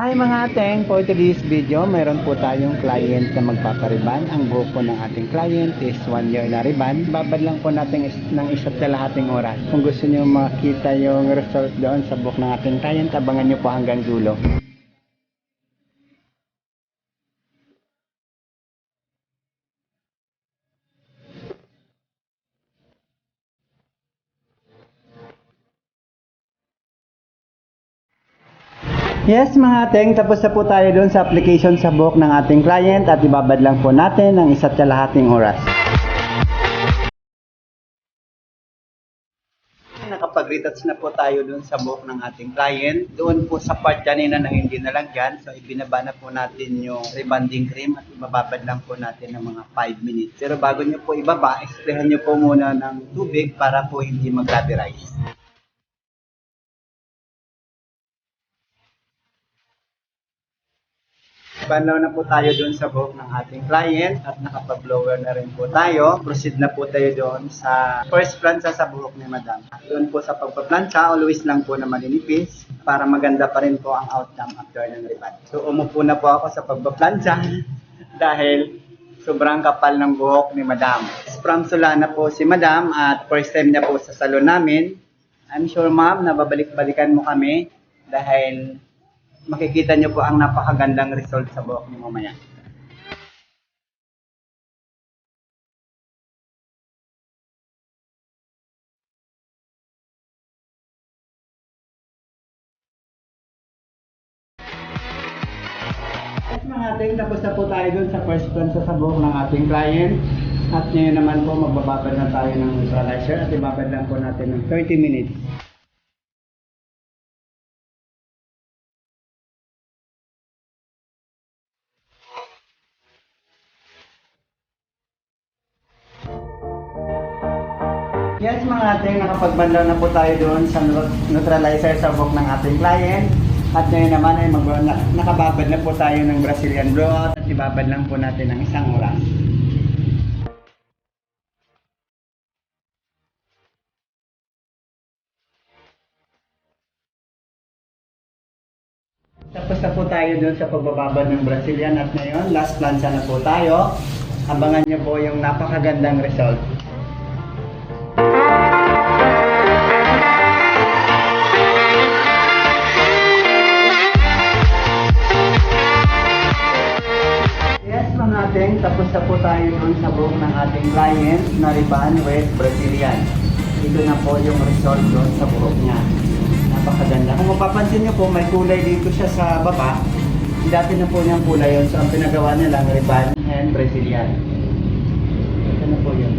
Hi mga ateng, for today's video, mayroon po tayong client na magpapariban. Ang buhok po ng ating client is 1 year na riban. Babad lang po natin ng isa't kalahating oras. Kung gusto nyo makita yung result doon sa buhok ng ating client, abangan nyo po hanggang dulo. Yes mga ateng, tapos na po tayo doon sa application sa buhok ng ating client at ibabad lang po natin ng isa't kalahating oras. Nakapag-retouch na po tayo doon sa buhok ng ating client. Doon po sa part kanina na hindi nalagyan, so ibinaba na po natin yung rebonding cream at ibababad lang po natin ng mga 5 minutes. Pero bago nyo po ibaba, sprayhan nyo po muna ng tubig para po hindi mag-ruberize. Banlaw na po tayo doon sa buhok ng ating client at nakapag-blower na rin po tayo. Proceed na po tayo doon sa first plancha sa buhok ni Madam. Doon po sa pagpaplansya, always lang po na malinipis para maganda pa rin po ang outcome after ng ribbon. So umupo na po ako sa pagpaplansya dahil sobrang kapal ng buhok ni Madam. From Solana po si Madam at first time na po sa salon namin. I'm sure ma'am na babalik-balikan mo kami dahil makikita nyo po ang napakagandang result sa buhok niyo mamaya. At mga ating, tapos na po tayo dun sa first plancha sa buhok ng ating client. At ngayon naman po magbababad na tayo ng neutralizer at ibabad lang po natin ng 30 minutes. Yes mga ating, nakapagbanlaw na po tayo doon sa neutralizer sa buhok ng ating client. At ngayon naman ay nakababad na po tayo ng Brazilian blowout at ibabad lang po natin ng 1 oras. Tapos na po tayo doon sa pagbababad ng Brazilian at ngayon, last plancha na po tayo. Abangan nyo po yung napakagandang result. Tapos na po tayo doon sa buhok ng ating client na riban with Brazilian. Ito na po yung result doon sa buhok niya. Napakaganda. Kung mapapansin nyo po, may kulay dito siya sa baba. Dati na po niyang kulay yun. So ang pinagawa niya lang riban and Brazilian. Ito na po yun.